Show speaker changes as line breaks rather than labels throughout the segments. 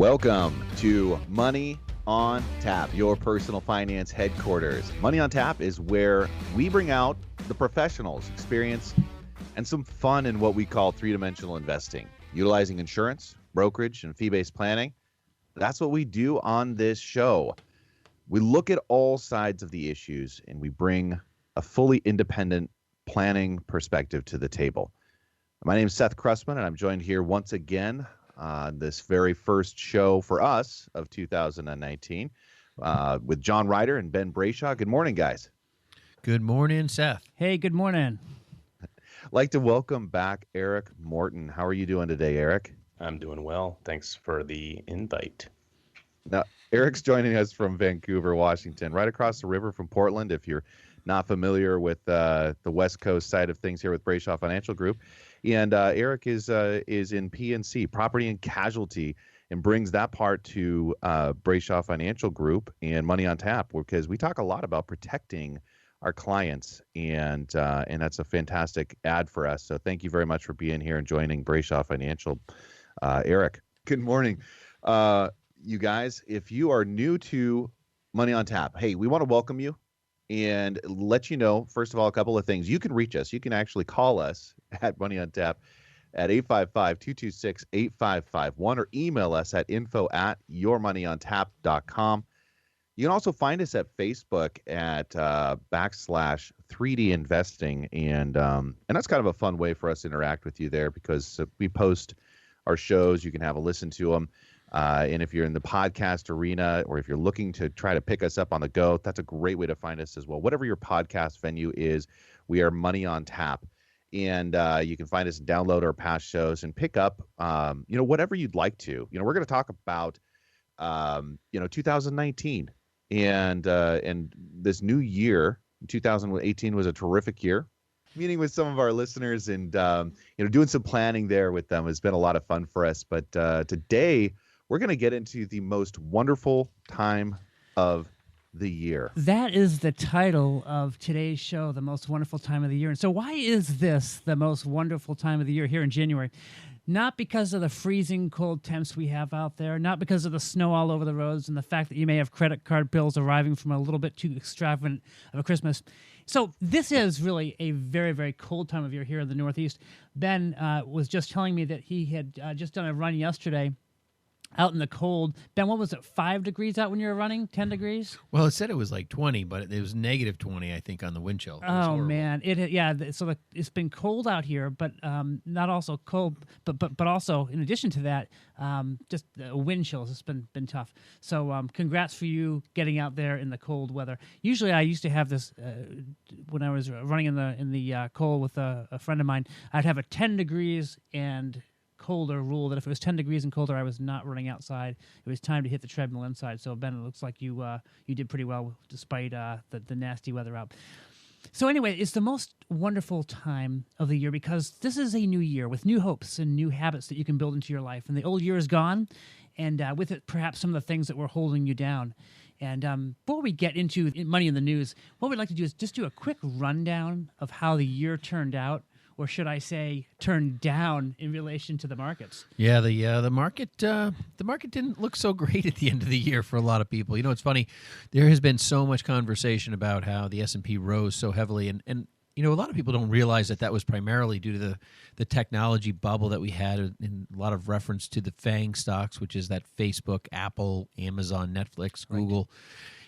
Welcome to Money on Tap, your personal finance headquarters. Money on Tap is where we bring out the professionals' experience and some fun in what we call three-dimensional investing, utilizing insurance, brokerage, and fee-based planning. That's what we do on this show. We look at all sides of the issues and we bring a fully independent planning perspective to the table. My name is Seth Krussman, and I'm joined here once again on this very first show for us of 2019 with John Ryder and Ben Brayshaw. Good morning, guys.
Good morning, Seth.
Hey, good morning.
I'd like to welcome back Eric Morton. How are you doing today, Eric?
I'm doing well. Thanks for the invite.
Now, Eric's joining us from Vancouver, Washington, right across the river from Portland. If you're not familiar with the West Coast side of things here with Brayshaw Financial Group. And Eric is in P&C, property and casualty, and brings that part to Brayshaw Financial Group and Money on Tap, because we talk a lot about protecting our clients, and that's a fantastic ad for us. So thank you very much for being here and joining Brayshaw Financial, Eric. Good morning, you guys. If you are new to Money on Tap, hey, we want to welcome you and let you know, first of all, a couple of things. You can reach us. You can actually call us at Money on Tap at 855-226-8551 or email us at info@yourmoneyontap.com. You can also find us at Facebook at /3D Investing. And that's kind of a fun way for us to interact with you there, because we post our shows. You can have a listen to them. And if you're in the podcast arena, or if you're looking to try to pick us up on the go, that's a great way to find us as well. Whatever your podcast venue is, we are Money on Tap. And you can find us and download our past shows and pick up, whatever you'd like to. We're going to talk about, 2019 and this new year. 2018 was a terrific year. Meeting with some of our listeners and, doing some planning there with them has been a lot of fun for us. But today, we're going to get into the most wonderful time of the year.
That is the title of today's show, the most wonderful time of the year. And so why is this the most wonderful time of the year here in January? Not because of the freezing cold temps we have out there, not because of the snow all over the roads and the fact that you may have credit card bills arriving from a little bit too extravagant of a Christmas. So this is really a very, very cold time of year here in the Northeast. Ben was just telling me that he had just done a run yesterday out in the cold. Ben, what was it, 5 degrees out when you were running, 10 degrees?
Well, it said it was like 20, but it was negative 20, I think, on the wind chill.
Oh, man. So it's been cold out here, but not also cold, but also, in addition to that, just wind chills. It's been tough. So congrats for you getting out there in the cold weather. Usually I used to have this, when I was running in the cold with a friend of mine, I'd have a 10 degrees and colder rule, that if it was 10 degrees and colder, I was not running outside. It was time to hit the treadmill inside. So Ben, it looks like you did pretty well despite the nasty weather out. So anyway, it's the most wonderful time of the year because this is a new year with new hopes and new habits that you can build into your life. And the old year is gone, and with it, perhaps some of the things that were holding you down. And before we get into money in the news, what we'd like to do is just do a quick rundown of how the year turned out, or should I say, turned down in relation to the markets.
Yeah, the market didn't look so great at the end of the year for a lot of people. It's funny. There has been so much conversation about how the S&P rose so heavily, and a lot of people don't realize that was primarily due to the technology bubble that we had, in a lot of reference to the FANG stocks, which is that Facebook, Apple, Amazon, Netflix, Google. Right.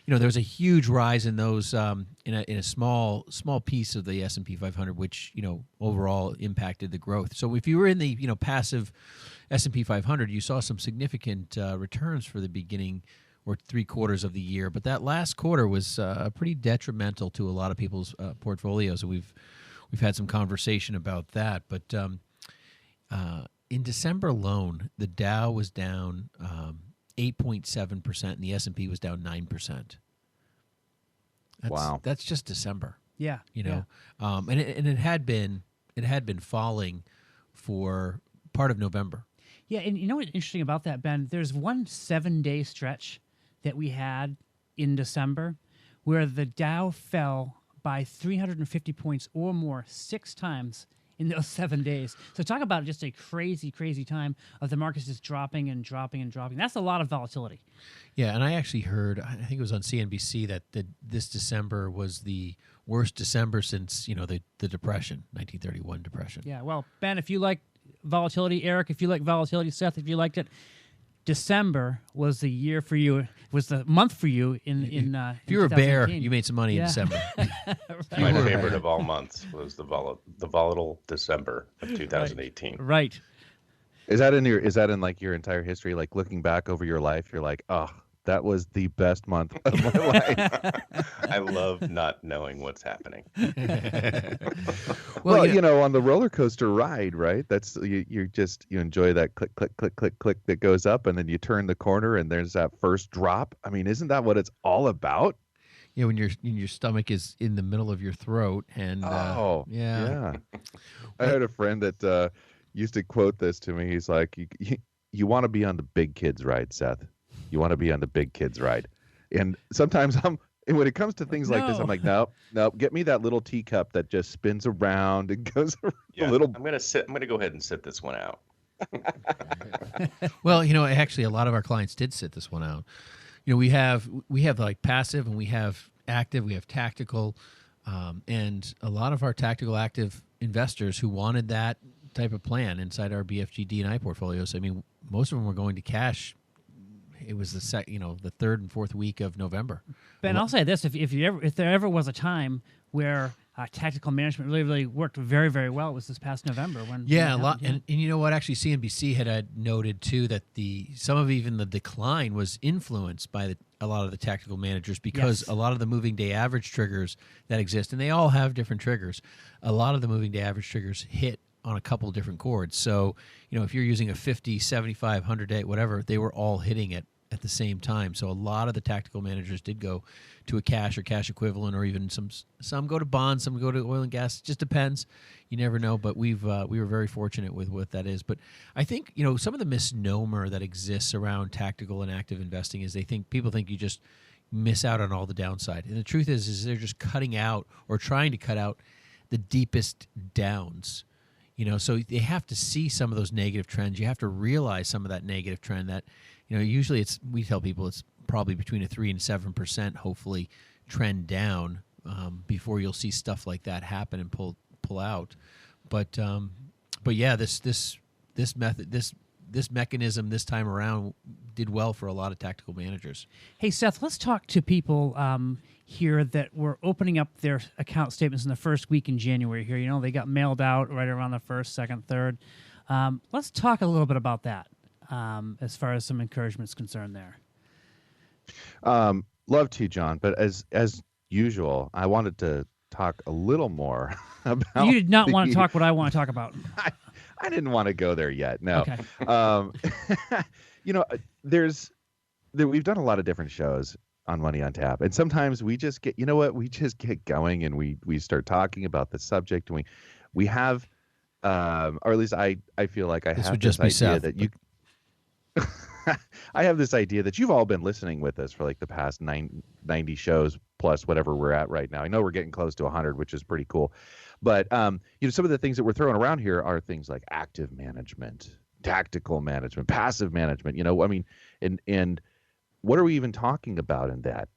There was a huge rise in those in a small piece of the S&P 500, which overall impacted the growth. So if you were in the passive S&P 500, you saw some significant returns for the beginning or 3 quarters of the year, but that last quarter was pretty detrimental to a lot of people's portfolios. So we've had some conversation about that. But in December alone, the Dow was down 8.7%, and the S&P was down 9%.
Wow,
that's just December.
Yeah,
and it had been falling for part of November.
Yeah, and you know what's interesting about that, Ben? There's one 7-day stretch that we had in December where the Dow fell by 350 points or more 6 times in those 7 days. So talk about just a crazy, crazy time of the markets just dropping and dropping and dropping. That's a lot of volatility.
Yeah, and I actually heard, I think it was on CNBC, that this December was the worst December since, the Depression, 1931 Depression.
Yeah, well, Ben, if you like volatility, Eric, if you like volatility, Seth, if you liked it, December was the year for you. Was the month for you in
if you were a bear, you made some money in December.
My favorite of all months was the volatile December of 2018.
Right.
Is that in like your entire history? Like looking back over your life, you're like, oh, that was the best month of my life.
I love not knowing what's happening.
Well, on the roller coaster ride, right? That's you enjoy that click, click, click, click, click that goes up, and then you turn the corner, and there's that first drop. I mean, isn't that what it's all about?
Yeah, when your stomach is in the middle of your throat, and
yeah. I had a friend that used to quote this to me. He's like, "You want to be on the big kids ride, Seth. You want to be on the big kids ride." And sometimes when it comes to things like this, I'm like, nope, get me that little teacup that just spins around and goes a little.
I'm gonna go ahead and sit this one out.
Well, actually, a lot of our clients did sit this one out. We have like passive, and we have active, we have tactical, and a lot of our tactical active investors who wanted that type of plan inside our BFG D&I portfolios. I mean, most of them were going to cash. It was the third and fourth week of November.
Ben, I'll say this: if there ever was a time where tactical management really, really worked very, very well, it was this past November when.
Yeah, a lot, and you know what? Actually, CNBC had noted too that some of even the decline was influenced by a lot of the tactical managers, because a lot of the moving day average triggers that exist, and they all have different triggers. A lot of the moving day average triggers hit on a couple different chords. So, if you're using a 50, 75, 100 day, whatever, they were all hitting it at the same time. So a lot of the tactical managers did go to a cash or cash equivalent, or even some go to bonds, some go to oil and gas. It just depends. You never know, but we were very fortunate with what that is. But I think, some of the misnomer that exists around tactical and active investing is people think you just miss out on all the downside. And the truth is they're just cutting out or trying to cut out the deepest downs. So they have to see some of those negative trends. You have to realize some of that negative trend that, usually we tell people it's probably between a 3 and 7%, hopefully, trend down before you'll see stuff like that happen and pull out. But yeah, this mechanism this time around did well for a lot of tactical managers.
Hey, Seth, let's talk to people here that were opening up their account statements in the first week in January here. They got mailed out right around the 1st, 2nd, 3rd. Let's talk a little bit about that as far as some encouragement is concerned there.
Love to, John, but as usual, I wanted to talk a little more about.
You did not want to talk what I want to talk about.
I didn't want to go there yet. No.
Okay.
We've done a lot of different shows on Money on Tap, and sometimes we just get, we just get going and we start talking about the subject, and we have, or at least I feel like I have this idea that you. I have this idea that you've all been listening with us for like the past 90 shows plus whatever we're at right now. I know we're getting close to 100, which is pretty cool. But, some of the things that we're throwing around here are things like active management, tactical management, passive management, and what are we even talking about in that,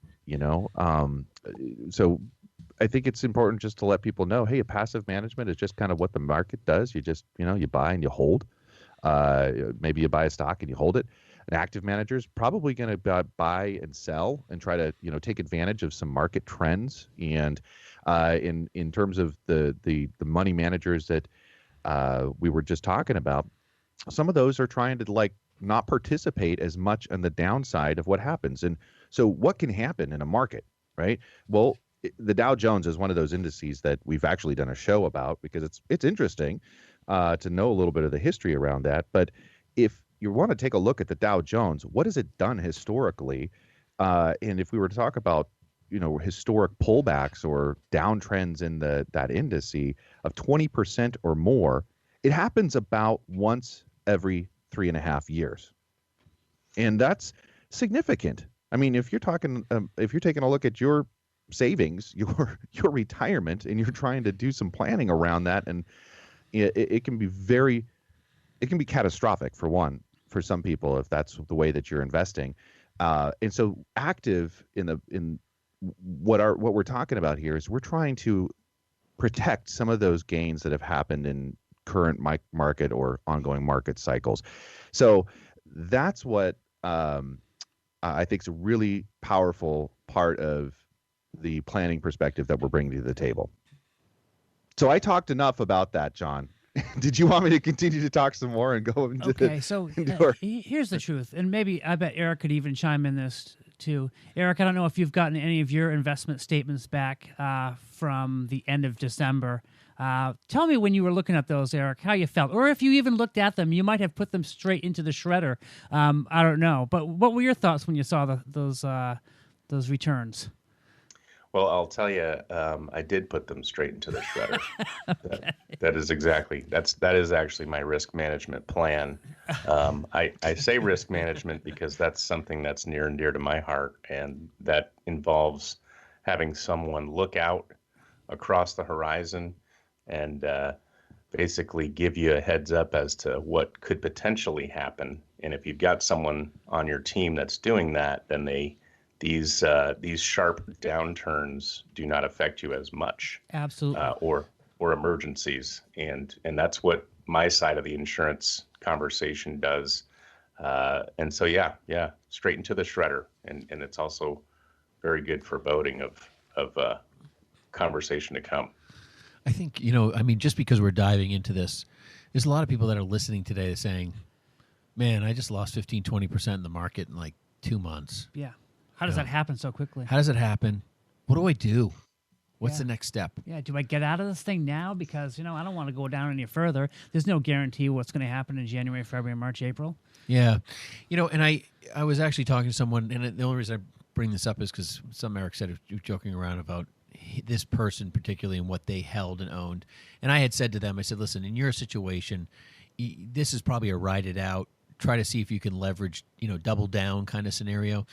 So I think it's important just to let people know, hey, passive management is just kind of what the market does. You just, you buy and you hold. Maybe you buy a stock and you hold it. An active manager is probably going to buy and sell and try to, take advantage of some market trends. And in terms of the money managers that we were just talking about, some of those are trying to not participate as much on the downside of what happens. And so what can happen in a market, right? Well, the Dow Jones is one of those indices that we've actually done a show about because it's interesting to know a little bit of the history around that. But if you want to take a look at the Dow Jones, what has it done historically? And if we were to talk about, historic pullbacks or downtrends in that indice of 20% or more, it happens about once every 3.5 years. And that's significant. I mean, if you're taking a look at your savings, your retirement, and you're trying to do some planning around that, and it can be catastrophic for some people if that's the way that you're investing. And so active in what we're talking about here is we're trying to protect some of those gains that have happened in current market or ongoing market cycles. So that's what I think is a really powerful part of the planning perspective that we're bringing to the table. So I talked enough about that, John. Did you want me to continue to talk some more and go into
Okay, so here's the truth, and maybe I bet Eric could even chime in this too. Eric, I don't know if you've gotten any of your investment statements back from the end of December. Tell me when you were looking at those, Eric, how you felt, or if you even looked at them, you might have put them straight into the shredder. I don't know, but what were your thoughts when you saw those returns?
Well, I'll tell you, I did put them straight into the shredder. Okay. That is actually my risk management plan. I say risk management because that's something that's near and dear to my heart, and that involves having someone look out across the horizon and basically give you a heads up as to what could potentially happen. And if you've got someone on your team that's doing that, then these sharp downturns do not affect you as much.
Absolutely.
Or emergencies, and that's what my side of the insurance conversation does. And so yeah, straight into the shredder, and it's also very good for voting of conversation to come.
I think just because we're diving into this, there's a lot of people that are listening today saying, "Man, I just lost 15-20% in the market in like 2 months."
Yeah. How does that happen so quickly?
How does it happen? What do I do? What's the next step?
Yeah, do I get out of this thing now? Because, I don't want to go down any further. There's no guarantee what's going to happen in January, February, March, April.
Yeah. And I was actually talking to someone, and the only reason I bring this up is because Eric said, joking around about this person particularly and what they held and owned. And I had said to them, I said, listen, in your situation, this is probably a ride it out. Try to see if you can leverage, double down kind of scenario.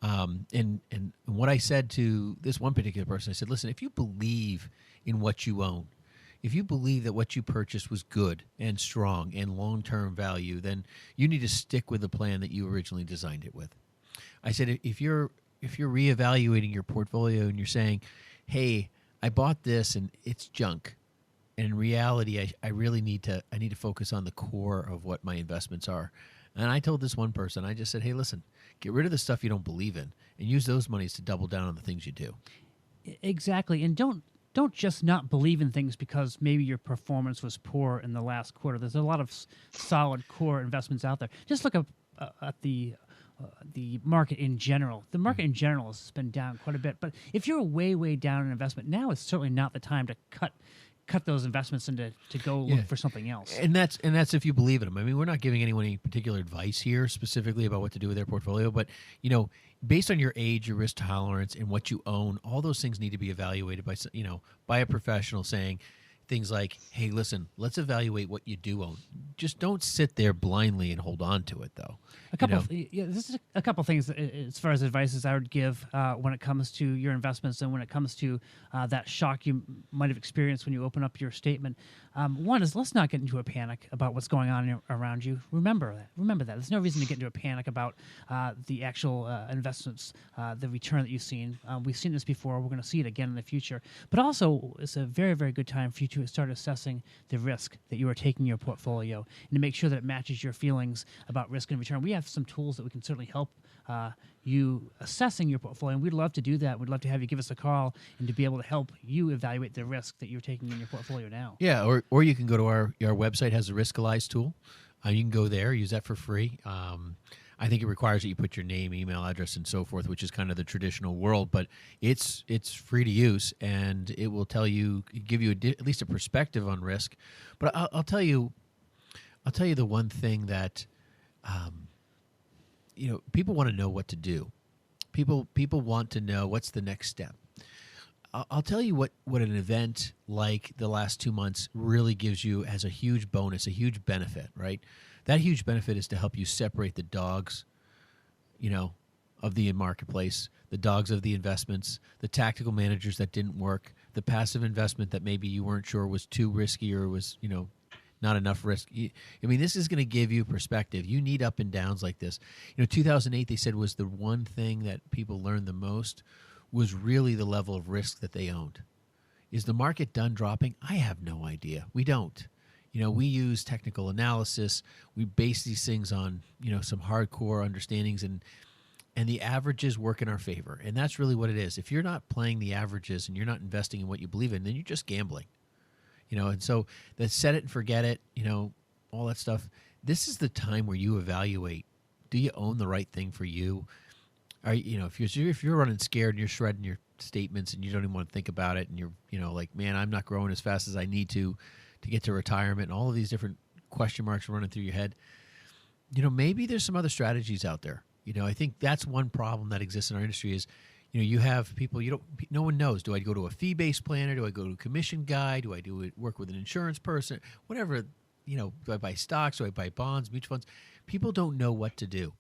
And what I said to this one particular person, I said, listen, if you believe in what you own, if you believe that what you purchased was good and strong and long-term value, then you need to stick with the plan that you originally designed it with. I said, if you're reevaluating your portfolio and you're saying, hey, I bought this and it's junk, and in reality, I really need to focus on the core of what my investments are. And I told this one person, I just said, hey, listen, get rid of the stuff you don't believe in and use those monies to double down on the things you do.
Exactly. And don't just not believe in things because maybe your performance was poor in the last quarter. There's a lot of solid core investments out there. Just look at the market in general. The market in general has been down quite a bit. But if you're way, way down in investment, now is certainly not the time to cut those investments and to go look for something else.
And that's if you believe in them. I mean, we're not giving anyone any particular advice here specifically about what to do with their portfolio, but based on your age, your risk tolerance, and what you own, all those things need to be evaluated by a professional saying things like, hey, listen, let's evaluate what you do own. Just don't sit there blindly and hold on to it, though.
This is a couple things as far as advices I would give when it comes to your investments and when it comes to that shock you might have experienced when you open up your statement. One is, let's not get into a panic about what's going on around you. Remember that. There's no reason to get into a panic about the actual investments, the return that you've seen. We've seen this before. We're going to see it again in the future. But also, it's a very, very good time for you to start assessing the risk that you are taking in your portfolio and to make sure that it matches your feelings about risk and return. We have some tools that we can certainly help you assessing your portfolio, and we'd love to do that. We'd love to have you give us a call and to be able to help you evaluate the risk that you're taking in your portfolio now.
Yeah, or you can go to our website has a Riskalyze tool. You can go there, use that for free. I think it requires that you put your name, email address, and so forth, which is kind of the traditional world, but it's free to use, and it will give you at least a perspective on risk. But I'll tell you the one thing that people want to know what to do. People want to know what's the next step. I'll tell you what an event like the last 2 months really gives you as a huge bonus, a huge benefit, right? That huge benefit is to help you separate the dogs, of the marketplace, the dogs of the investments, the tactical managers that didn't work, the passive investment that maybe you weren't sure was too risky or was, not enough risk. I mean, this is going to give you perspective. You need up and downs like this. 2008, they said, was the one thing that people learned the most was really the level of risk that they owned. Is the market done dropping? I have no idea. We don't. We use technical analysis. We base these things on, some hardcore understandings, and the averages work in our favor. And that's really what it is. If you're not playing the averages and you're not investing in what you believe in, then you're just gambling. And so that set it and forget it, all that stuff. This is the time where you evaluate, do you own the right thing for you? Are if you're running scared and you're shredding your statements and you don't even want to think about it, and you're, like, man, I'm not growing as fast as I need to get to retirement, and all of these different question marks running through your head, maybe there's some other strategies out there. I think that's one problem that exists in our industry is, you have people, no one knows. Do I go to a fee-based planner? Do I go to a commission guy? Do I work with an insurance person? Whatever, do I buy stocks? Do I buy bonds, mutual funds? People don't know what to do.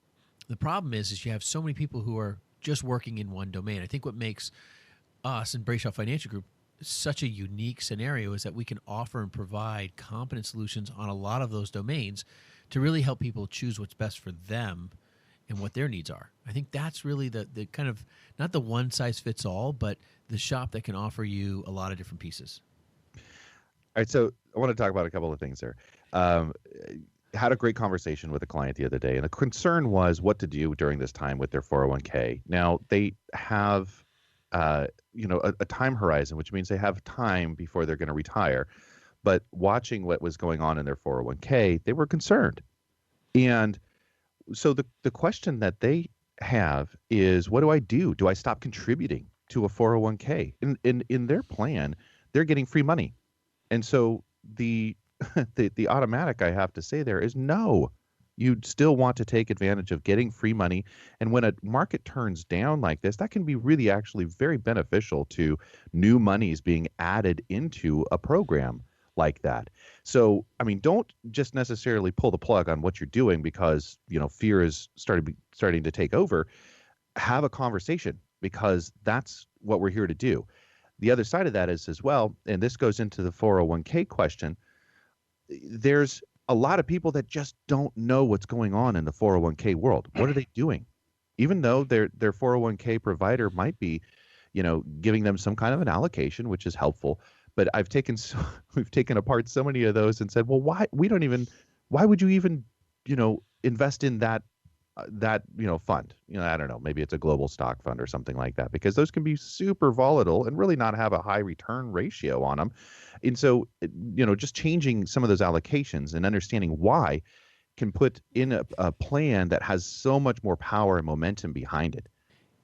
The problem is you have so many people who are just working in one domain. I think what makes us and Brayshaw Financial Group such a unique scenario is that we can offer and provide competent solutions on a lot of those domains to really help people choose what's best for them and what their needs are. I think that's really the kind of, not the one size fits all, but the shop that can offer you a lot of different pieces.
All right, so I want to talk about a couple of things there. Had a great conversation with a client the other day, and the concern was what to do during this time with their 401k. Now, they have a time horizon, which means they have time before they're going to retire. But watching what was going on in their 401k, they were concerned. And so the question that they have is, what do I do? Do I stop contributing to a 401k? In their plan, they're getting free money. And so the automatic I have to say there is no. You'd still want to take advantage of getting free money. And when a market turns down like this, that can be really actually very beneficial to new monies being added into a program like that. So, I mean, don't just necessarily pull the plug on what you're doing because, fear is starting to take over. Have a conversation, because that's what we're here to do. The other side of that is as well, and this goes into the 401k question, there's a lot of people that just don't know what's going on in the 401k world. What are they doing? Even though their 401k provider might be, giving them some kind of an allocation, which is helpful. But we've taken apart so many of those and said, well, why would you even, invest in that fund? I don't know, maybe it's a global stock fund or something like that, because those can be super volatile and really not have a high return ratio on them. And so, just changing some of those allocations and understanding why can put in a plan that has so much more power and momentum behind it.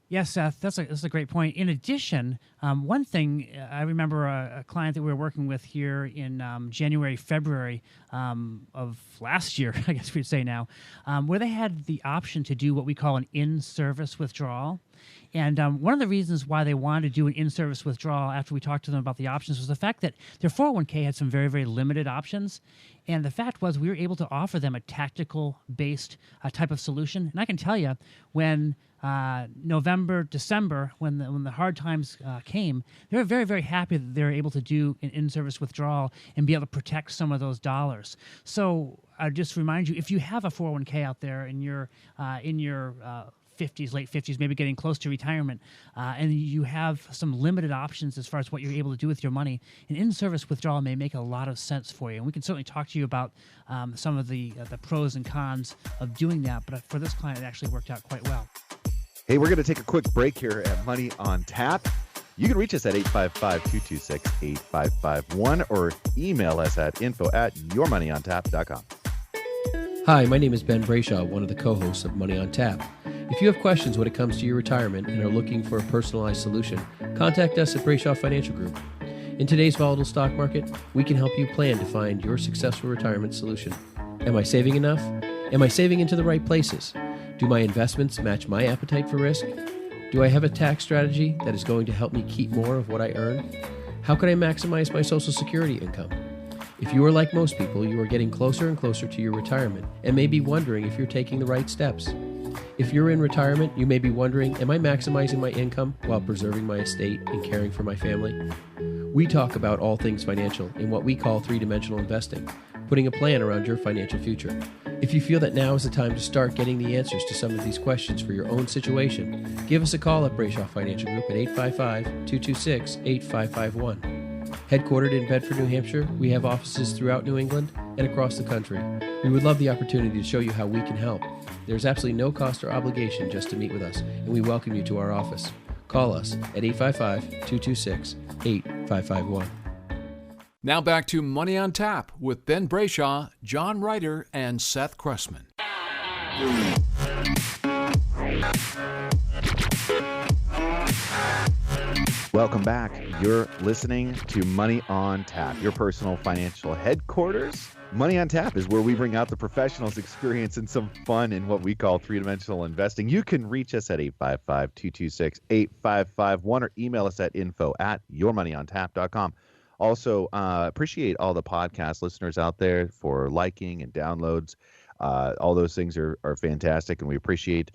Yes, Seth, that's a great point. In addition, one thing, I remember a client that we were working with here in January, February of last year, I guess we'd say now, where they had the option to do what we call an in-service withdrawal. And one of the reasons why they wanted to do an in-service withdrawal after we talked to them about the options was the fact that their 401k had some very, very limited options. And the fact was we were able to offer them a tactical-based type of solution. And I can tell you, when November, December, when the hard times came, they were very, very happy that they were able to do an in-service withdrawal and be able to protect some of those dollars. So I just remind you, if you have a 401k out there and you're in your 50s, late 50s, maybe getting close to retirement, and you have some limited options as far as what you're able to do with your money, an in-service withdrawal may make a lot of sense for you. And we can certainly talk to you about some of the pros and cons of doing that. But for this client, it actually worked out quite well.
Hey, we're going to take a quick break here at Money on Tap. You can reach us at 855-226-8551 or email us at info@yourmoneyontap.com.
Hi, my name is Ben Brayshaw, one of the co-hosts of Money on Tap. If you have questions when it comes to your retirement and are looking for a personalized solution, contact us at Brayshaw Financial Group. In today's volatile stock market, we can help you plan to find your successful retirement solution. Am I saving enough? Am I saving into the right places? Do my investments match my appetite for risk? Do I have a tax strategy that is going to help me keep more of what I earn? How can I maximize my Social Security income? If you are like most people, you are getting closer and closer to your retirement and may be wondering if you're taking the right steps. If you're in retirement, you may be wondering, am I maximizing my income while preserving my estate and caring for my family? We talk about all things financial in what we call three-dimensional investing, putting a plan around your financial future. If you feel that now is the time to start getting the answers to some of these questions for your own situation, give us a call at Brayshaw Financial Group at 855-226-8551. Headquartered in Bedford, New Hampshire, we have offices throughout New England and across the country. We would love the opportunity to show you how we can help. There's absolutely no cost or obligation just to meet with us, and we welcome you to our office. Call us at 855-226-8551.
Now back to Money on Tap with Ben Brayshaw, John Ryder, and Seth Krussman.
Welcome back. You're listening to Money on Tap, your personal financial headquarters. Money on Tap is where we bring out the professionals' experience and some fun in what we call three-dimensional investing. You can reach us at 855-226-8551 or email us at info@yourmoneyontap.com. Also, appreciate all the podcast listeners out there for liking and downloads. All those things are fantastic, and we appreciate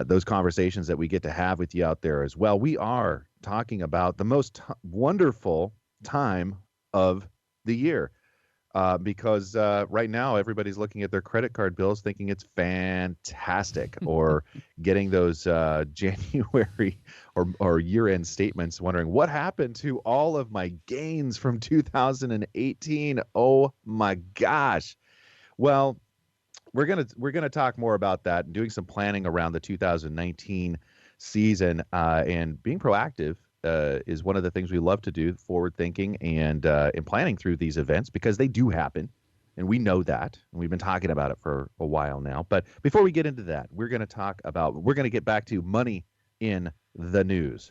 those conversations that we get to have with you out there as well. We are talking about the most wonderful time of the year because right now everybody's looking at their credit card bills thinking it's fantastic, or getting those January or year-end statements wondering what happened to all of my gains from 2018. Oh my gosh. Well, we're gonna talk more about that and doing some planning around the 2019 season, and being proactive is one of the things we love to do, forward thinking and planning through these events, because they do happen, and we know that, and we've been talking about it for a while now. But before we get into that, we're going to get back to money in the news.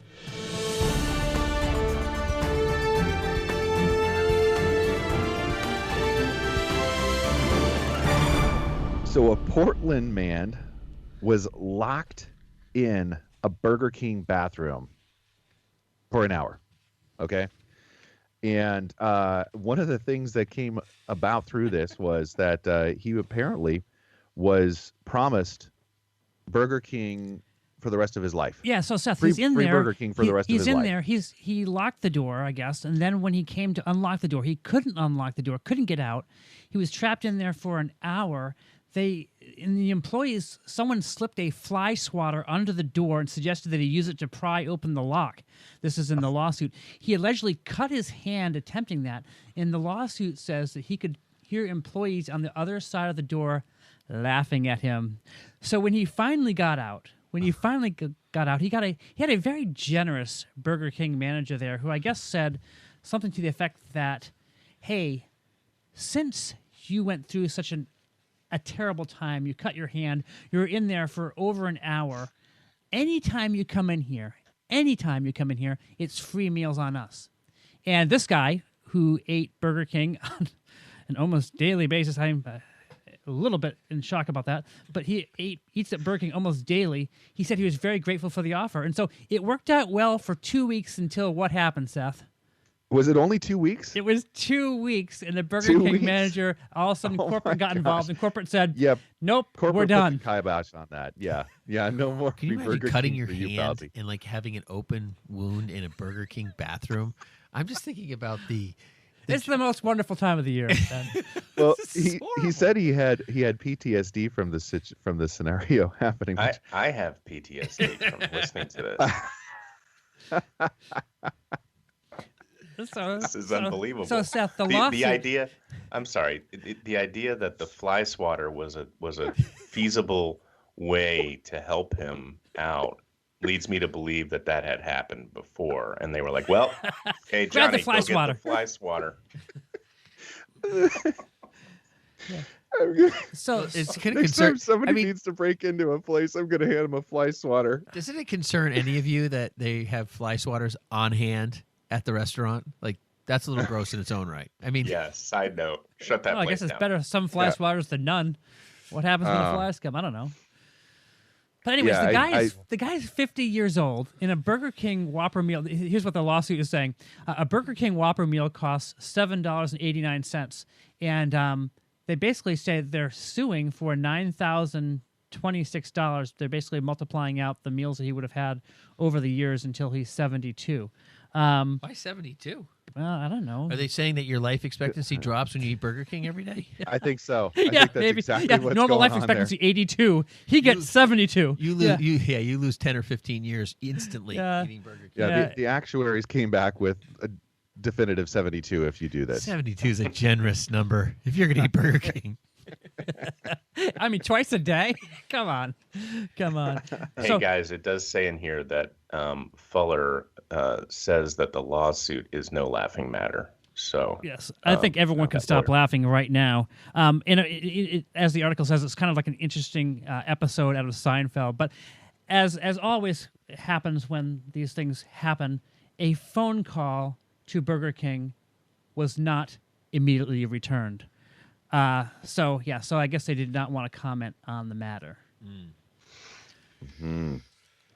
So a Portland man was locked in a Burger King bathroom for an hour, okay? And one of the things that came about through this was that he apparently was promised Burger King for the rest of his life.
Yeah, so Seth,
Free
he's in
free
there.
Burger King for the rest of his life.
He's in there. He locked the door, I guess, and then when he came to unlock the door, he couldn't unlock the door, couldn't get out. He was trapped in there for an hour. The employees, someone slipped a fly swatter under the door and suggested that he use it to pry open the lock. This is in the lawsuit. He allegedly cut his hand attempting that, and the lawsuit says that he could hear employees on the other side of the door laughing at him. So when he finally got out, he had a very generous Burger King manager there who I guess said something to the effect that, hey, since you went through such a terrible time, you cut your hand, you're in there for over an hour, anytime you come in here, it's free meals on us. And this guy who ate Burger King on an almost daily basis, I'm a little bit in shock about that, but he eats at Burger King almost daily. He said he was very grateful for the offer. And so it worked out well for 2 weeks until what happened, Seth?
Was it only 2 weeks?
It was 2 weeks, and the Burger King manager, all of a sudden, corporate got involved, and corporate said,
"Yep,
nope,
corporate
we're done."
Put the kibosh on that. Yeah, no more.
Can you
free
imagine
Burger
cutting
King
your
for you,
hand
Palsy.
and like having an open wound in a Burger King bathroom? I'm just thinking about
It's the most wonderful time of the year, Ben.
Well, he said he had PTSD from the scenario happening.
I have PTSD from listening to this. This is unbelievable.
So Seth, the
idea. I'm sorry. The idea that the fly swatter was a feasible way to help him out leads me to believe that had happened before, and they were like, "Well, hey, Johnny,
the fly
go
swatter.
get the fly swatter."
So it's kind of
Next time somebody needs to break into a place, I'm going to hand them a fly swatter.
Doesn't it concern any of you that they have fly swatters on hand at the restaurant? Like, that's a little gross in its own right. I mean,
Yeah. Side note: shut that.
I
place
guess it's
down.
better some fly swatters than none. What happens when the flies come? I don't know. But anyways,
Yeah,
the guy is 50 years old in a Burger King Whopper meal. Here's what the lawsuit is saying: a Burger King Whopper meal costs $7.89, and they basically say they're suing for $9,000 $26. They're basically multiplying out the meals that he would have had over the years until he's 72.
Why 72?
Well, I don't know.
Are they saying that your life expectancy drops when you eat Burger King every day?
I think so. I
yeah,
think that's
maybe.
exactly
Yeah,
what's
normal
going
life
on
expectancy 82. He gets 72.
You lose, you lose 10 or 15 years instantly
Yeah.
eating Burger King.
Yeah,
Yeah.
the actuaries came back with a definitive 72 if you do this.
72 is a generous number if you're going to eat Burger King.
I mean, twice a day? Come on.
Hey, guys, it does say in here that Fuller says that the lawsuit is no laughing matter. So
Yes, I think everyone can stop laughing right now. And as the article says, it's kind of like an interesting episode out of Seinfeld. But as always happens when these things happen, a phone call to Burger King was not immediately returned. So I guess they did not want to comment on the matter.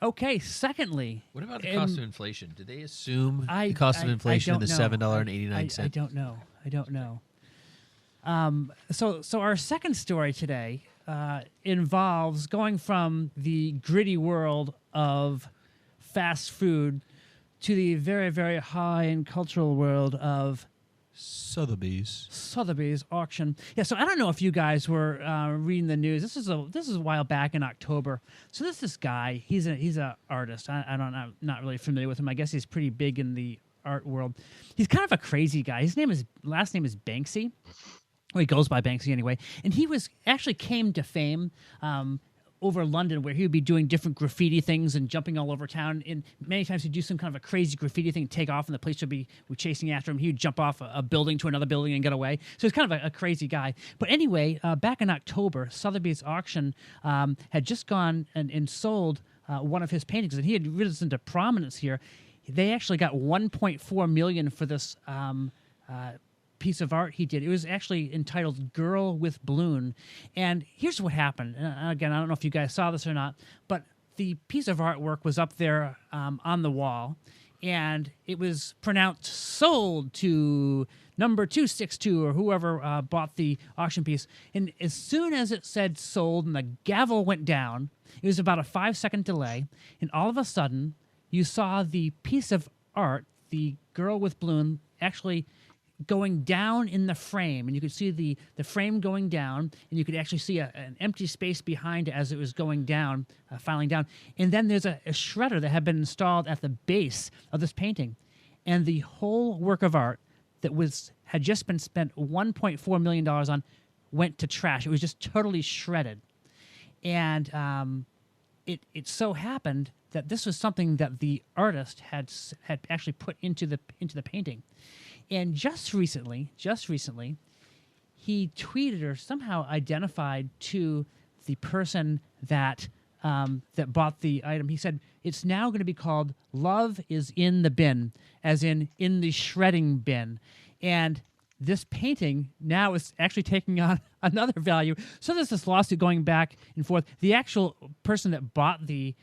Okay, secondly.
What about the cost of inflation? Did they assume the cost of inflation of the $7.89?
I don't know. So our second story today involves going from the gritty world of fast food to the very, very high and cultural world of Sotheby's auction. Yeah, so I don't know if you guys were reading the news. This is a while back in October. So this guy, he's a artist. I'm not really familiar with him. I guess he's pretty big in the art world. He's kind of a crazy guy. His last name is Banksy. Well, he goes by Banksy anyway. And he came to fame over London, where he would be doing different graffiti things and jumping all over town. And many times he'd do some kind of a crazy graffiti thing, take off, and the police would be chasing after him. He would jump off a building to another building and get away. So he's kind of a crazy guy. But anyway, back in October, Sotheby's auction had just gone and sold one of his paintings, and he had risen to prominence here. They actually got $1.4 million for this piece of art he did. It was actually entitled Girl with Balloon. And here's what happened. And again, I don't know if you guys saw this or not, but the piece of artwork was up there on the wall, and it was pronounced sold to number 262 or whoever bought the auction piece. And as soon as it said sold and the gavel went down, it was about a 5-second delay, and all of a sudden you saw the piece of art, the Girl with Balloon, actually going down in the frame, and you could see the frame going down, and you could actually see an empty space behind it as it was going down, filing down. And then there's a shredder that had been installed at the base of this painting, and the whole work of art that had just been spent $1.4 million on went to trash. It was just totally shredded. And it so happened that this was something that the artist had actually put into the painting. And just recently, he tweeted or somehow identified to the person that bought the item. He said, it's now going to be called Love is in the Bin, as in the shredding bin. And this painting now is actually taking on another value. So there's this lawsuit going back and forth. The actual person that bought the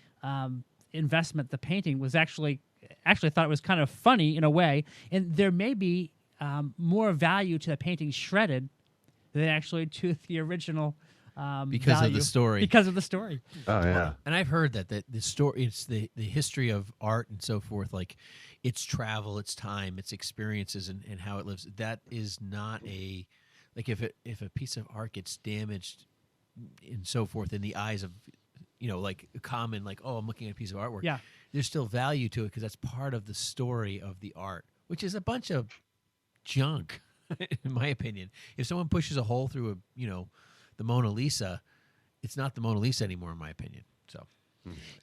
investment, the painting, was actually thought it was kind of funny in a way, and there may be more value to the painting shredded than actually to the original
because
value.
of the story.
Because of the story.
Oh yeah.
And I've heard that the story, it's the history of art and so forth, like its travel, its time, its experiences, and how it lives. That is not like if a piece of art gets damaged and so forth in the eyes of, like common, like, oh, I'm looking at a piece of artwork.
Yeah.
There's still value to it because that's part of the story of the art, which is a bunch of junk, in my opinion. If someone pushes a hole through the Mona Lisa, it's not the Mona Lisa anymore, in my opinion. So,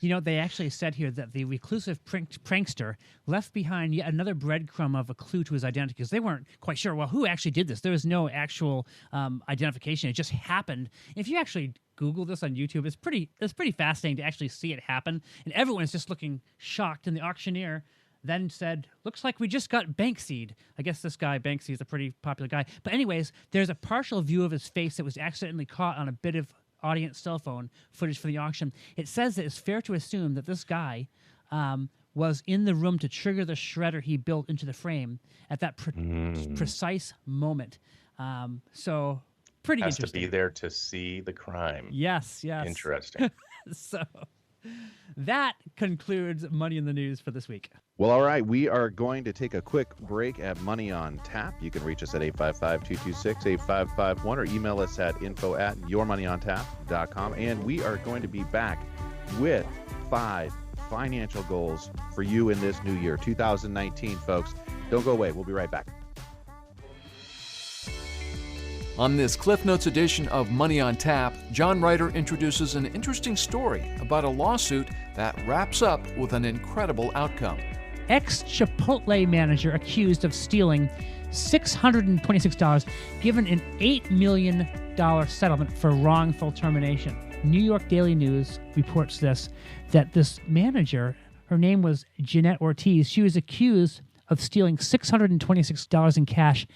they actually said here that the reclusive prankster left behind yet another breadcrumb of a clue to his identity, because they weren't quite sure, well, who actually did this? There was no actual identification. It just happened. If you actually Google this on YouTube, it's pretty fascinating to actually see it happen. And everyone is just looking shocked. And the auctioneer then said, looks like we just got Banksy'd. I guess this guy, Banksy, is a pretty popular guy. But anyways, there's a partial view of his face that was accidentally caught on a bit of audience cell phone footage for the auction. It says that it's fair to assume that this guy was in the room to trigger the shredder he built into the frame at that precise moment. So pretty
has
interesting.
to be there to see the crime.
Yes.
Interesting.
So that concludes Money in the News for this week.
Well, all right. We are going to take a quick break at Money on Tap. You can reach us at 855-226-8551 or email us at info@yourmoneyontap.com. And we are going to be back with 5 financial goals for you in this new year, 2019, folks. Don't go away. We'll be right back.
On this Cliff Notes edition of Money on Tap, John Ryder introduces an interesting story about a lawsuit that wraps up with an incredible outcome.
Ex-Chipotle manager accused of stealing $626 given an $8 million settlement for wrongful termination. New York Daily News reports that this manager, her name was Jeanette Ortiz, she was accused of stealing $626 in cash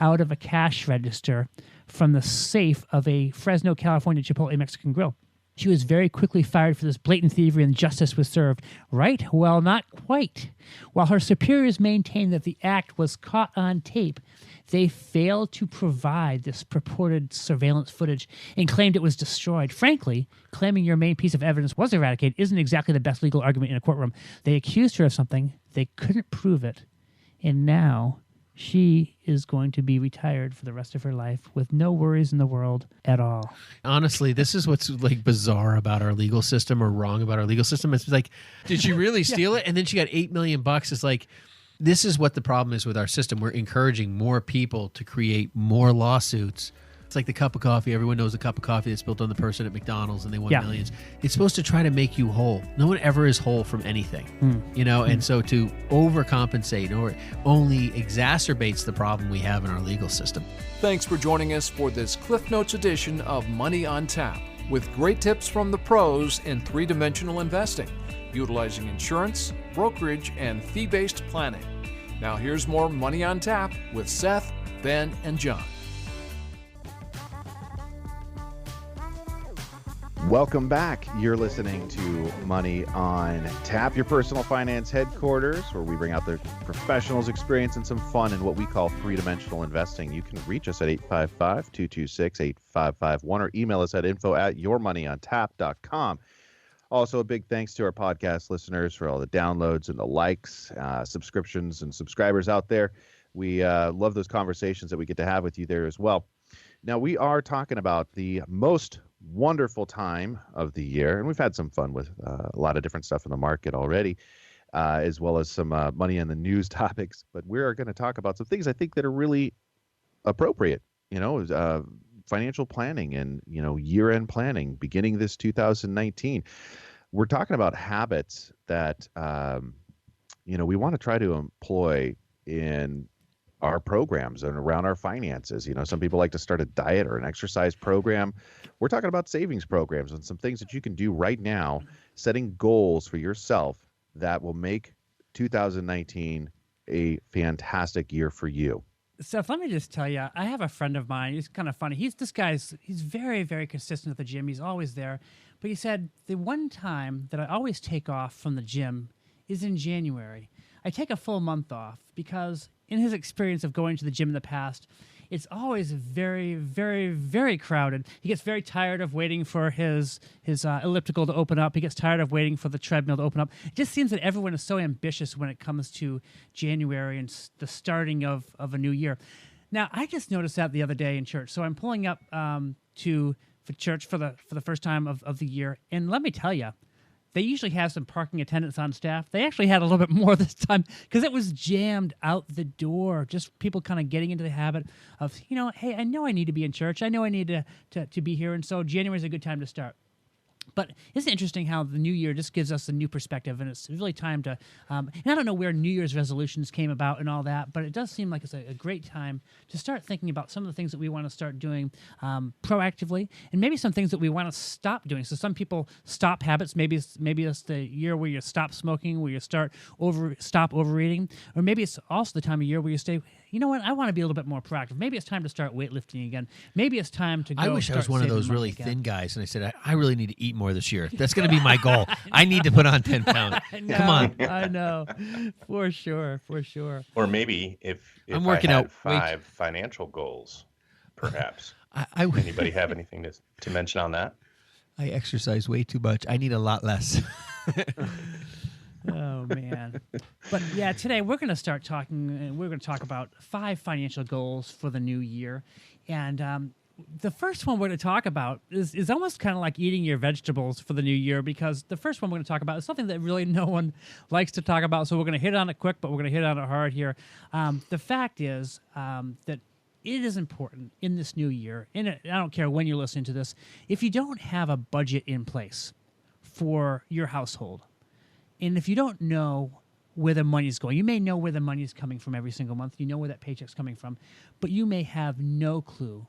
out of a cash register from the safe of a Fresno, California Chipotle Mexican grill. She was very quickly fired for this blatant thievery and justice was served. Right? Well, not quite. While her superiors maintained that the act was caught on tape, they failed to provide this purported surveillance footage and claimed it was destroyed. Frankly, claiming your main piece of evidence was eradicated isn't exactly the best legal argument in a courtroom. They accused her of something, they couldn't prove it, and now she is going to be retired for the rest of her life with no worries in the world at all.
Honestly, this is what's like bizarre about our legal system or wrong about our legal system. It's like, did she really steal it? And then she got $8 million. It's like, this is what the problem is with our system. We're encouraging more people to create more lawsuits. It's like the cup of coffee. Everyone knows the cup of coffee that's spilled on the person at McDonald's and they won millions. It's supposed to try to make you whole. No one ever is whole from anything, you know? And so to overcompensate or only exacerbates the problem we have in our legal system.
Thanks for joining us for this Cliff Notes edition of Money on Tap, with great tips from the pros in three-dimensional investing, utilizing insurance, brokerage, and fee-based planning. Now here's more Money on Tap with Seth, Ben, and John.
Welcome back. You're listening to Money on Tap, your personal finance headquarters, where we bring out the professionals' experience and some fun in what we call three-dimensional investing. You can reach us at 855-226-8551 or email us at info@yourmoneyontap.com. Also, a big thanks to our podcast listeners for all the downloads and the likes, subscriptions, and subscribers out there. We love those conversations that we get to have with you there as well. Now, we are talking about the most wonderful time of the year, and we've had some fun with a lot of different stuff in the market already, as well as some money in the news topics. But we're going to talk about some things I think that are really appropriate, financial planning and, year-end planning beginning this 2019. We're talking about habits that, we want to try to employ in our programs and around our finances. Some people like to start a diet or an exercise program. We're talking about savings programs and some things that you can do right now, setting goals for yourself that will make 2019 a fantastic year for you.
Seth, let me just tell you, I have a friend of mine. He's kind of funny. He's very, very consistent at the gym. He's always there. But he said, the one time that I always take off from the gym is in January. I take a full month off because in his experience of going to the gym in the past, it's always very, very, very crowded. He gets very tired of waiting for his elliptical to open up. He gets tired of waiting for the treadmill to open up. It just seems that everyone is so ambitious when it comes to January and the starting of a new year. Now, I just noticed that the other day in church. So I'm pulling up for church for the first time of the year. And let me tell you, they usually have some parking attendants on staff. They actually had a little bit more this time because it was jammed out the door. Just people kind of getting into the habit of, hey, I know I need to be in church. I know I need to be here. And so January is a good time to start. But it's interesting how the new year just gives us a new perspective, and it's really time to, and I don't know where New Year's resolutions came about and all that, but it does seem like it's a great time to start thinking about some of the things that we want to start doing proactively, and maybe some things that we want to stop doing. So some people stop habits. Maybe it's the year where you stop smoking, where you stop overeating, or maybe it's also the time of year where you say, you know what, I want to be a little bit more proactive. Maybe it's time to start weightlifting again. Maybe it's time to go.
I wish I was one of those really
again.
thin guys, and I said, I really need to eat more this year. That's going to be my goal. I need to put on 10 pounds. Come on.
I know. For sure.
Or maybe if
I'm working
I had
out
5 financial goals, perhaps. Anybody have anything to mention on that?
I exercise way too much. I need a lot less.
Oh man. But yeah, today we're going to start talking, and we're going to talk about 5 financial goals for the new year. And the first one we're going to talk about is almost kind of like eating your vegetables for the new year, because the first one we're going to talk about is something that really no one likes to talk about. So we're going to hit on it quick, but we're going to hit on it hard here. The fact is that it is important in this new year, and I don't care when you're listening to this, if you don't have a budget in place for your household, and if you don't know where the money's going, you may know where the money's coming from every single month, you know where that paycheck's coming from, but you may have no clue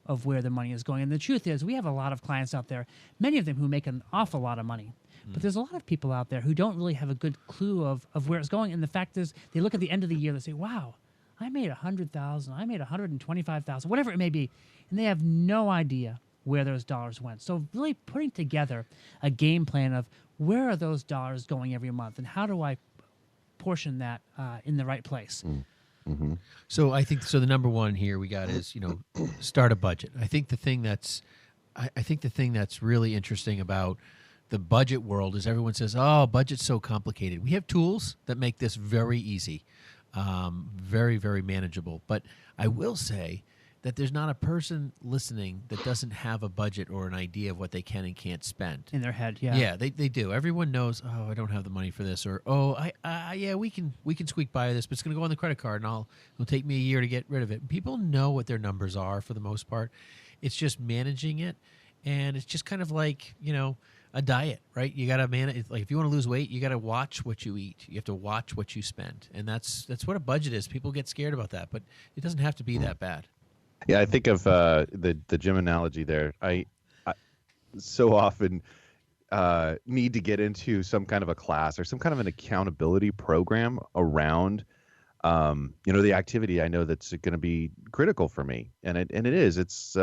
of where the money is going. And the truth is, we have a lot of clients out there, many of them who make an awful lot of money. But there's a lot of people out there who don't really have a good clue of where it's going. And the fact is, they look at the end of the year, they say, wow, I made $100,000, I made $125,000, whatever it may be. And they have no idea where those dollars went. So really putting together a game plan of where are those dollars going every month, and how do I portion that in the right place?
Mm-hmm.
So I think the number one here we got is, start a budget. I think the thing that's really interesting about the budget world is everyone says, oh, budget's so complicated. We have tools that make this very easy, very, very manageable. But I will say that there's not a person listening that doesn't have a budget or an idea of what they can and can't spend
In their head, yeah.
Yeah, they do. Everyone knows. Oh, I don't have the money for this, or yeah, we can squeak by this, but it's going to go on the credit card, and it'll take me a year to get rid of it. People know what their numbers are for the most part. It's just managing it, and it's just kind of like a diet, right? You got to manage. Like if you want to lose weight, you got to watch what you eat. You have to watch what you spend, and that's what a budget is. People get scared about that, but it doesn't have to be that bad.
Yeah, I think of the gym analogy there. I so often need to get into some kind of a class or some kind of an accountability program around, the activity I know that's going to be critical for me, and it is. It's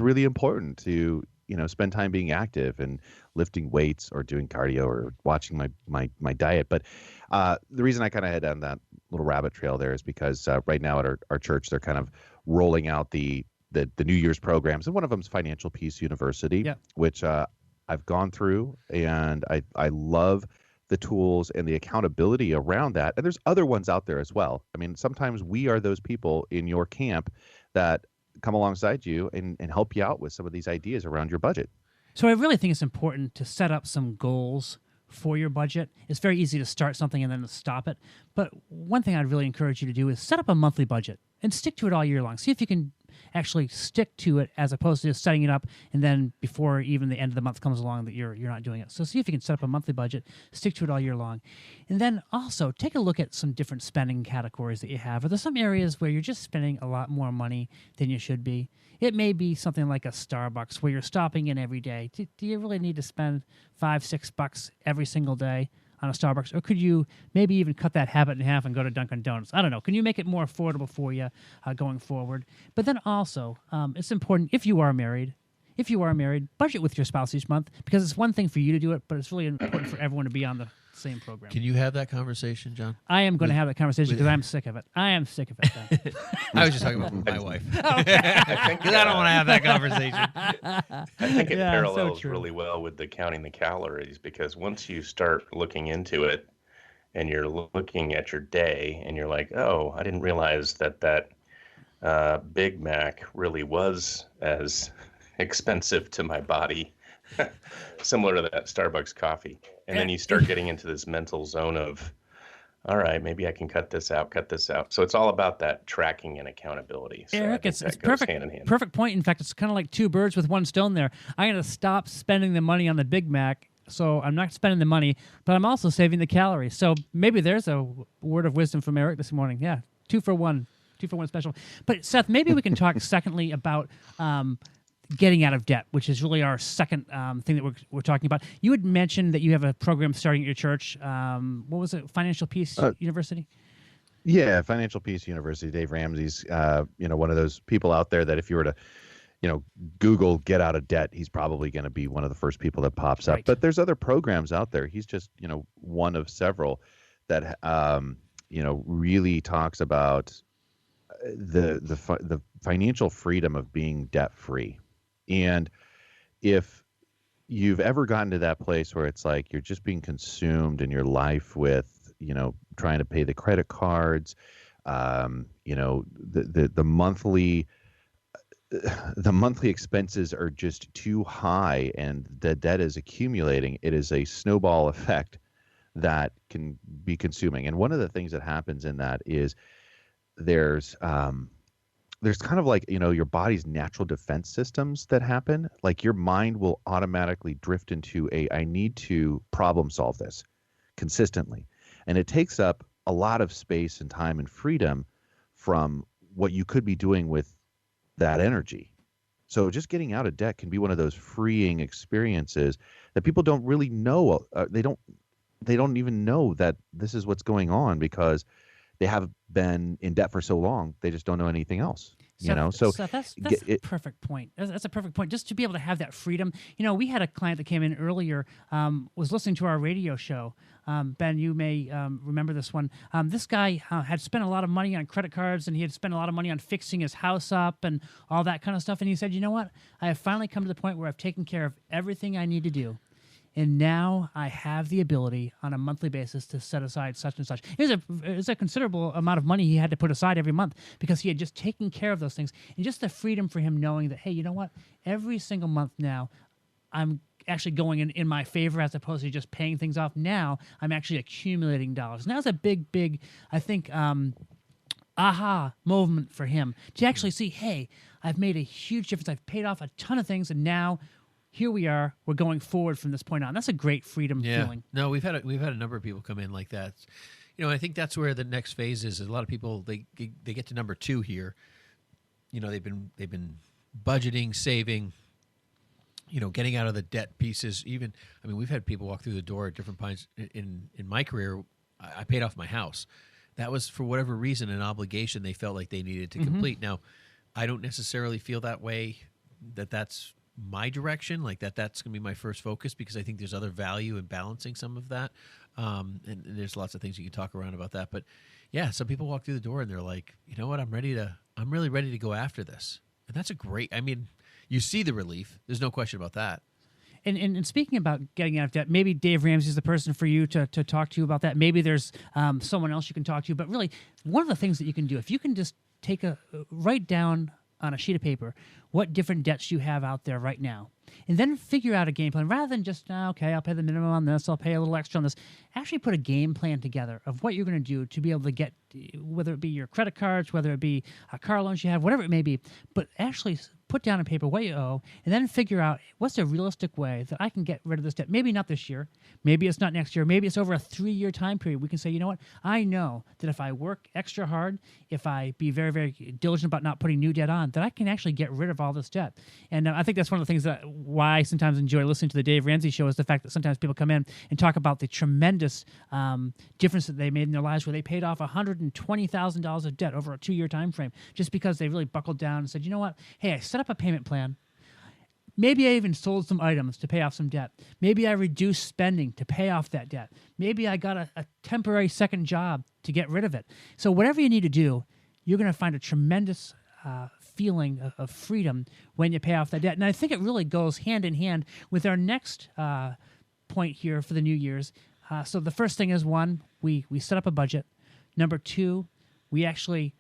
really important to spend time being active and lifting weights or doing cardio or watching my diet. But the reason I kind of head down that little rabbit trail there is because right now at our church they're kind of rolling out the New Year's programs, and one of them is Financial Peace University, which I've gone through, and I love the tools and the accountability around that. And there's other ones out there as well. I mean, sometimes we are those people in your camp that come alongside you and help you out with some of these ideas around your budget.
So I really think it's important to set up some goals for your budget. It's very easy to start something and then to stop it. But one thing I'd really encourage you to do is set up a monthly budget and stick to it all year long. See if you can actually stick to it, as opposed to just setting it up and then before even the end of the month comes along that you're not doing it. So see if you can set up a monthly budget, stick to it all year long. And then also take a look at some different spending categories that you have. Are there some areas where you're just spending a lot more money than you should be? It may be something like a Starbucks where you're stopping in every day. Do you really need to spend $5-6 every single day on a Starbucks? Or could you maybe even cut that habit in half and go to Dunkin' Donuts? I don't know. Can you make it more affordable for you going forward? But then also, it's important, if you are married, budget with your spouse each month, because it's one thing for you to do it, but it's really important for everyone to be on the same program.
Can you have that conversation, John?
I am going to have that conversation because I'm sick of it. I am sick of it. Ben.
I was just talking about my wife. Because I don't want to have that conversation.
I think it parallels really well with the counting the calories, because once you start looking into it and you're looking at your day and you're like, oh, I didn't realize that Big Mac really was as expensive to my body, similar to that Starbucks coffee. And then you start getting into this mental zone of, all right, maybe I can cut this out. So it's all about that tracking and accountability. So
Eric, it's perfect,
hand in hand.
Perfect point. In fact, it's kind of like two birds with one stone there. I'm going to stop spending the money on the Big Mac, so I'm not spending the money, but I'm also saving the calories. So maybe there's a word of wisdom from Eric this morning. Yeah, 2 for 1 special. But Seth, maybe we can talk secondly about getting out of debt, which is really our second thing that we're talking about. You had mentioned that you have a program starting at your church. What was it? Financial Peace University?
Yeah, Financial Peace University. Dave Ramsey's, one of those people out there that if you were to, Google get out of debt, he's probably going to be one of the first people that pops up.
Right.
But there's other programs out there. He's just, one of several that, really talks about the financial freedom of being debt free. And if you've ever gotten to that place where it's like you're just being consumed in your life with, trying to pay the credit cards, the monthly expenses are just too high and the debt is accumulating, it is a snowball effect that can be consuming. And one of the things that happens in that is there's kind of like, your body's natural defense systems that happen. Like your mind will automatically drift into I need to problem solve this consistently. And it takes up a lot of space and time and freedom from what you could be doing with that energy. So just getting out of debt can be one of those freeing experiences that people don't really know. They don't even know that this is what's going on because they have been in debt for so long. They just don't know anything else. So
that's a perfect point. That's a perfect point. Just to be able to have that freedom. We had a client that came in earlier, was listening to our radio show. Ben, you may remember this one. This guy had spent a lot of money on credit cards, and he had spent a lot of money on fixing his house up and all that kind of stuff. And he said, you know what? I have finally come to the point where I've taken care of everything I need to do. And now I have the ability on a monthly basis to set aside such and such. It was a considerable amount of money he had to put aside every month because he had just taken care of those things. And just the freedom for him knowing that, hey, you know what? Every single month now, I'm actually going in my favor as opposed to just paying things off. Now I'm actually accumulating dollars. And that was a big, I think, aha moment for him to actually see, hey, I've made a huge difference. I've paid off a ton of things, and now here we are. We're going forward from this point on. That's a great freedom feeling.
No, we've had a number of people come in like that. I think that's where the next phase is. A lot of people they get to number 2 here. They've been budgeting, saving, getting out of the debt pieces. We've had people walk through the door at different points in my career. I paid off my house. That was for whatever reason an obligation they felt like they needed to complete. Now, I don't necessarily feel that way. That's my direction, like that's going to be my first focus because I think there's other value in balancing some of that. And there's lots of things you can talk around about that. But yeah, some people walk through the door and they're like, you know what, I'm really ready to go after this. And that's you see the relief. There's no question about that.
And speaking about getting out of debt, maybe Dave Ramsey is the person for you to talk to you about that. Maybe there's someone else you can talk to. But really, one of the things that you can do, if you can just write down on a sheet of paper what different debts you have out there right now, and then figure out a game plan rather than just, okay, I'll pay the minimum on this, I'll pay a little extra on this. Actually put a game plan together of what you're going to do to be able to get, whether it be your credit cards, whether it be car loans you have, whatever it may be, but actually put down on paper what you owe, and then figure out what's a realistic way that I can get rid of this debt. Maybe not this year, maybe it's not next year, maybe it's over a 3-year time period. We can say, you know what, I know that if I work extra hard, if I be very, very diligent about not putting new debt on, that I can actually get rid of all this debt. And I think that's one of the things that why I sometimes enjoy listening to the Dave Ramsey show is the fact that sometimes people come in and talk about the tremendous difference that they made in their lives where they paid off $120,000 of debt over a 2-year time frame just because they really buckled down and said, you know what, hey, I set up a payment plan. Maybe I even sold some items to pay off some debt. Maybe I reduced spending to pay off that debt. Maybe I got a temporary second job to get rid of it. So whatever you need to do, you're going to find a tremendous feeling of freedom when you pay off that debt. And I think it really goes hand in hand with our next point here for the New Year's. So the first thing is, 1, we set up a budget. Number 2, we actually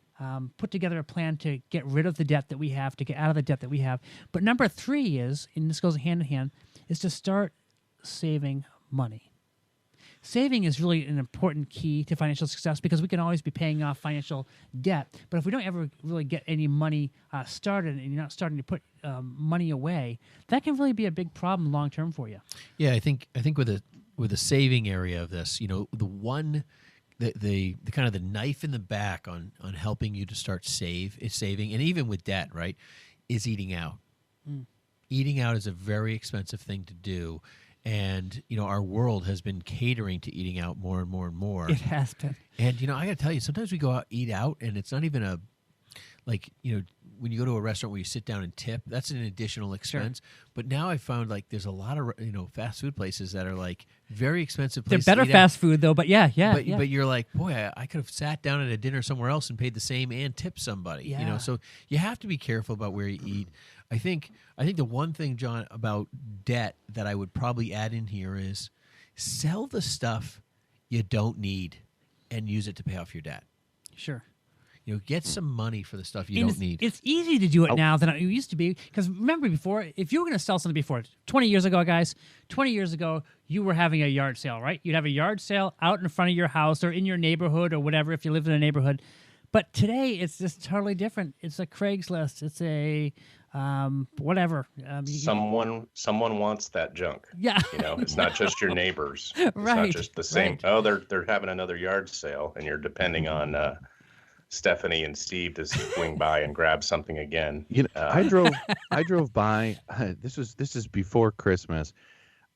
put together a plan to get rid of the debt that we have, to get out of the debt that we have. But number 3 is, and this goes hand in hand, is to start saving money. Saving is really an important key to financial success because we can always be paying off financial debt. But if we don't ever really get any money started and you're not starting to put money away, that can really be a big problem long term for you.
Yeah, I think with the saving area of this, the kind of the knife in the back on helping you to start saving, and even with debt, right, is eating out. Eating out is a very expensive thing to do. And, our world has been catering to eating out more and more and more.
It has been.
And, I got to tell you, sometimes we go out, eat out, and it's not even when you go to a restaurant where you sit down and tip, that's an additional expense. But now I found like there's a lot of fast food places that are like very expensive places.
They're better fast food though, but yeah.
But you're like, boy, I could have sat down at a dinner somewhere else and paid the same and tipped somebody.
Yeah.
So you have to be careful about where you eat. I think the one thing, John, about debt that I would probably add in here is sell the stuff you don't need and use it to pay off your debt.
Sure.
Get some money for the stuff you don't need.
It's easy to do it now than it used to be. Because remember before, if you were going to sell something before, 20 years ago, guys, 20 years ago, you were having a yard sale, right? You'd have a yard sale out in front of your house or in your neighborhood or whatever if you lived in a neighborhood. But today, it's just totally different. It's a Craigslist. It's a whatever.
Someone wants that junk.
Yeah.
It's not just your neighbors. It's
Right.
not just the same.
Right.
Oh, they're having another yard sale, and you're depending on Stephanie and Steve to swing by and grab something again.
I drove by. This is before Christmas.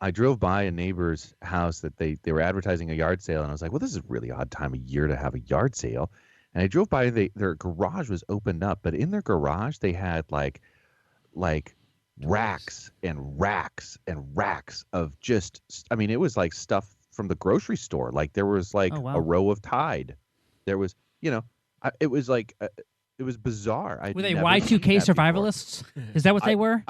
I drove by a neighbor's house that they were advertising a yard sale, and I was like, well, this is a really odd time of year to have a yard sale. And I drove by, their garage was opened up, but in their garage they had like racks and racks and racks of just, it was like stuff from the grocery store. Like there was like a row of Tide. There was, it was like, it was bizarre.
Were they Y2K survivalists? Is that what they were?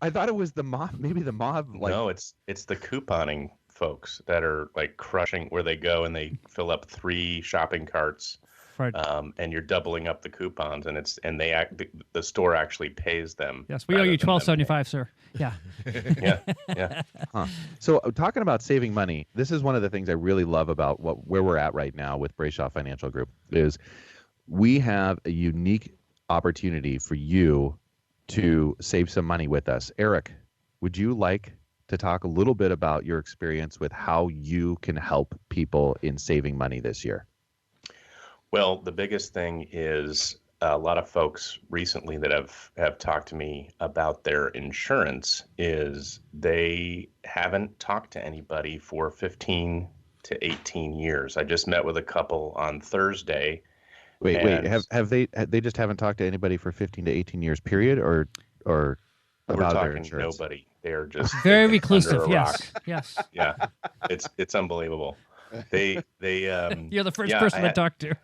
I thought it was the mob, maybe the mob.
No, it's the couponing folks that are like crushing, where they go and they fill up 3 shopping carts. And you're doubling up the coupons, and the store actually pays them.
Yes, we owe you $12.75, sir. Yeah.
Yeah.
Huh. So talking about saving money, this is one of the things I really love about where we're at right now with Brayshaw Financial Group is we have a unique opportunity for you to save some money with us. Eric, would you like to talk a little bit about your experience with how you can help people in saving money this year?
Well, the biggest thing is a lot of folks recently that have talked to me about their insurance is they haven't talked to anybody for 15 to 18 years. I just met with a couple on Thursday.
Wait, have they just haven't talked to anybody for 15 to 18 years period or about their insurance?
Nobody. They're just
very reclusive.
under a rock.
Yes.
Yeah. It's unbelievable. They
You're the first person I talked to.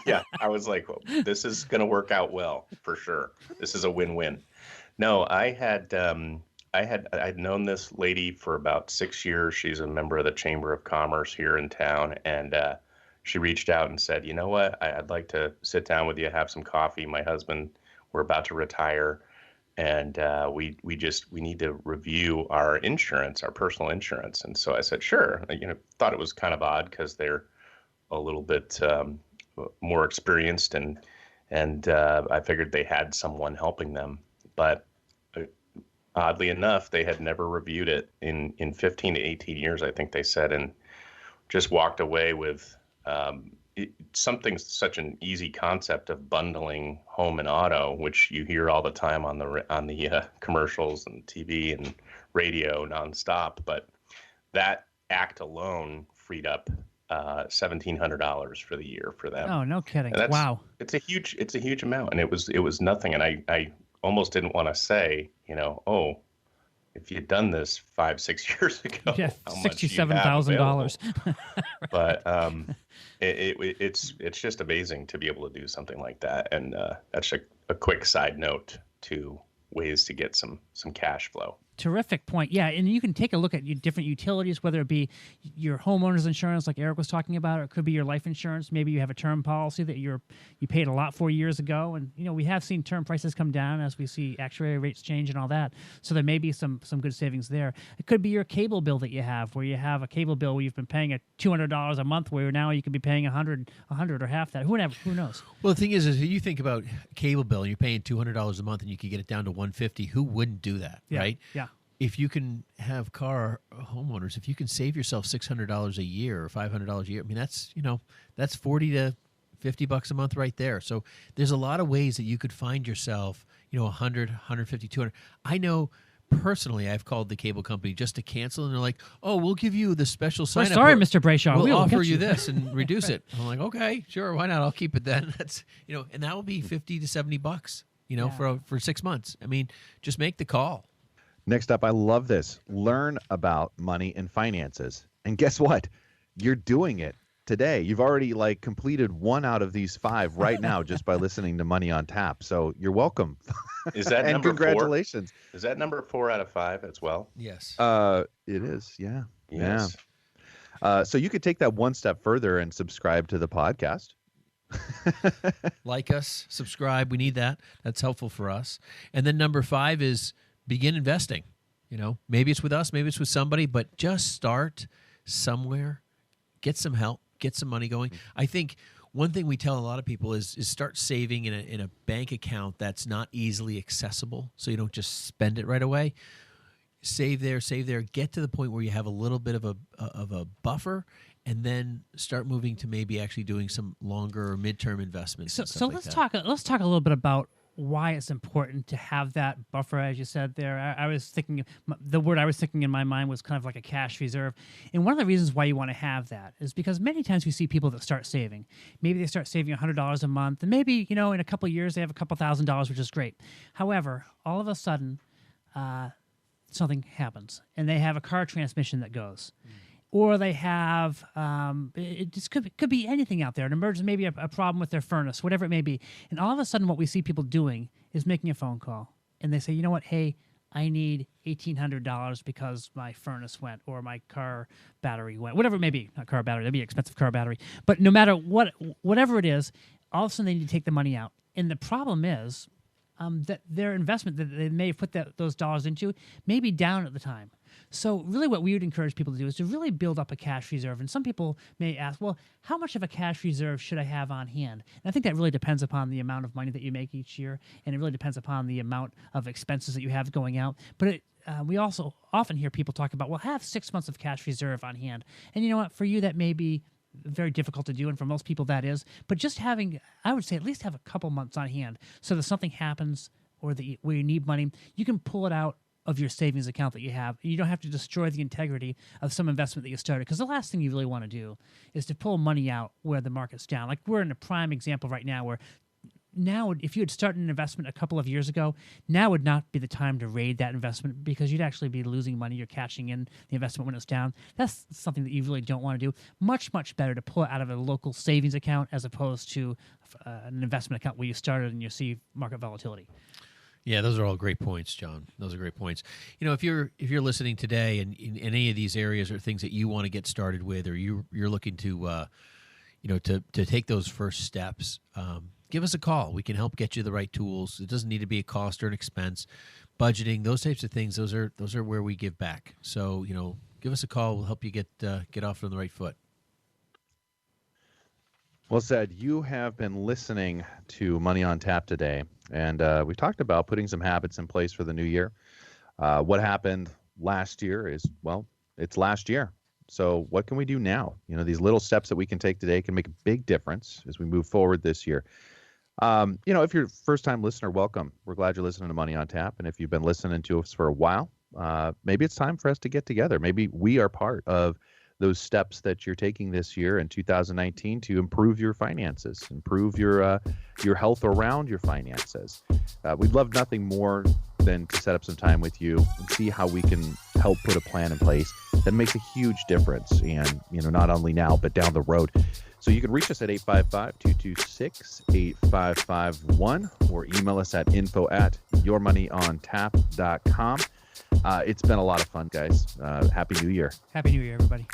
Yeah, I was like, well, this is going to work out well for sure. This is a win-win. No, I'd known this lady for about 6 years. She's a member of the Chamber of Commerce here in town, and she reached out and said, you know what, I'd like to sit down with you, have some coffee. My husband, we're about to retire, and we need to review our insurance, our personal insurance. And so I said, sure. Thought it was kind of odd because they're a little bit more experienced, and I figured they had someone helping them. But oddly enough, they had never reviewed it in 15 to 18 years, I think they said, and just walked away with something, such an easy concept of bundling home and auto, which you hear all the time on the commercials and TV and radio nonstop. But that act alone freed up $1,700 for the year for them.
Oh, no kidding!
Wow, it's a huge amount, and it was nothing. And I almost didn't want to say, oh, if you'd done this 5-6 years ago,
yeah,
$67,000. But it's just amazing to be able to do something like that, and that's a quick side note to ways to get some cash flow.
Terrific point. Yeah, and you can take a look at your different utilities, whether it be your homeowner's insurance, like Eric was talking about, or it could be your life insurance. Maybe you have a term policy that you paid a lot for years ago, and we have seen term prices come down as we see actuary rates change and all that. So there may be some good savings there. It could be your cable bill that you have, where you have a cable bill where you've been paying $200 a month, where now you could be paying $100 or half that. Who knows?
Well, the thing is you think about cable bill, and you're paying $200 a month, and you could get it down to $150. Who wouldn't do that, right?
Yeah.
If you can have homeowners, if you can save yourself $600 a year or $500 a year, that's $40 to $50 a month right there. So there's a lot of ways that you could find yourself, 100, 150, 200. I know personally, I've called the cable company just to cancel, and they're like, "Oh, we'll give you the special sign-up.
Sorry, Mr. Brayshaw,
we'll offer you this and reduce it." I'm like, "Okay, sure, why not? I'll keep it then." That's and that will be $50 to $70. for 6 months. I mean, just make the call.
Next up, I love this. Learn about money and finances. And guess what? You're doing it today. You've already completed 1 out of these 5 right now just by listening to Money on Tap. So you're welcome.
Is that
and
number
congratulations.
4? Is that number 4 out of 5 as well?
Yes.
It is. Yeah.
Yes.
Yeah. So you could take that one step further and subscribe to the podcast.
Like us, subscribe. We need that. That's helpful for us. And then number 5 is begin investing. Maybe it's with us, maybe it's with somebody, but just start somewhere. Get some help. Get some money going. I think one thing we tell a lot of people is start saving in a bank account that's not easily accessible, so you don't just spend it right away. Save there. Get to the point where you have a little bit of a buffer, and then start moving to maybe actually doing some longer or midterm investments.
So let's talk a little bit about why it's important to have that buffer, as you said there. I was thinking, the word I was thinking in my mind was kind of like a cash reserve. And one of the reasons why you want to have that is because many times we see people that start saving. Maybe they start saving $100 a month, and maybe, in a couple of years they have a couple $1,000s, which is great. However, all of a sudden, something happens, and they have a car transmission that goes. Or they have, it just could be anything out there. It emerges maybe a problem with their furnace, whatever it may be. And all of a sudden what we see people doing is making a phone call. And they say, you know what, hey, I need $1,800 because my furnace went or my car battery went. Whatever it may be. Not car battery. That'd be an expensive car battery. But no matter whatever it is, all of a sudden they need to take the money out. And the problem is that their investment that they may have put those dollars into may be down at the time. So really what we would encourage people to do is to really build up a cash reserve. And some people may ask, well, how much of a cash reserve should I have on hand? And I think that really depends upon the amount of money that you make each year, and it really depends upon the amount of expenses that you have going out. But we also often hear people talk about, well, have 6 months of cash reserve on hand. And you know what? For you, that may be very difficult to do, and for most people that is. But just having, I would say, at least have a couple months on hand so that something happens or where you need money, you can pull it out of your savings account that you have. You don't have to destroy the integrity of some investment that you started, because the last thing you really want to do is to pull money out where the market's down. Like we're in a prime example right now where now if you had started an investment a couple of years ago, now would not be the time to raid that investment because you'd actually be losing money. You're cashing in the investment when it's down. That's something that you really don't want to do. Much, much better to pull it out of a local savings account as opposed to an investment account where you started and you see market volatility.
Yeah, those are all great points, John. Those are great points. If you're listening today and in any of these areas or things that you want to get started with, or you're looking to to take those first steps, give us a call. We can help get you the right tools. It doesn't need to be a cost or an expense. Budgeting, those types of things, those are where we give back. So give us a call. We'll help you get off on the right foot.
Well said. You have been listening to Money on Tap today, and we talked about putting some habits in place for the new year. What happened last year is, well, it's last year. So what can we do now? These little steps that we can take today can make a big difference as we move forward this year. If you're a first-time listener, welcome. We're glad you're listening to Money on Tap. And if you've been listening to us for a while, maybe it's time for us to get together. Maybe we are part of those steps that you're taking this year in 2019 to improve your finances, improve your health around your finances. We'd love nothing more than to set up some time with you and see how we can help put a plan in place that makes a huge difference, and not only now but down the road. So you can reach us at 855-226-8551 or email us at info@yourmoneyontap.com. It's been a lot of fun, guys. Happy New Year.
Happy New Year, everybody.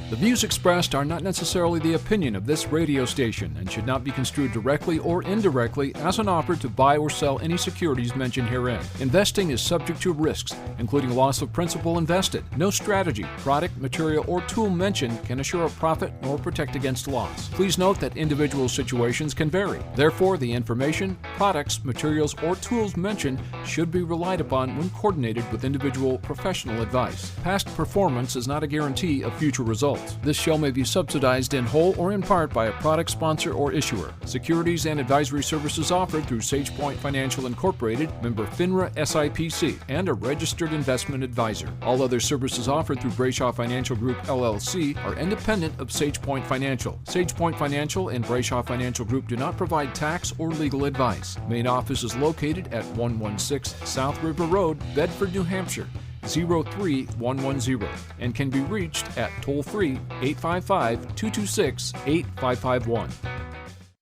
The views expressed are not necessarily the opinion of this radio station and should not be construed directly or indirectly as an offer to buy or sell any securities mentioned herein. Investing is subject to risks, including loss of principal invested. No strategy, product, material, or tool mentioned can assure a profit nor protect against loss. Please note that individual situations can vary. Therefore, the information, products, materials, or tools mentioned should be relied upon when coordinated with individual professional advice. Past performance is not a guarantee of future results. yields. This show may be subsidized in whole or in part by a product sponsor or issuer. Securities and advisory services offered through SagePoint Financial Incorporated, member FINRA SIPC, and a registered investment advisor. All other services offered through Brayshaw Financial Group LLC are independent of SagePoint Financial. SagePoint Financial and Brayshaw Financial Group do not provide tax or legal advice. Main office is located at 116 South River Road, Bedford, New Hampshire, 03110, and can be reached at toll-free 855-226-8551.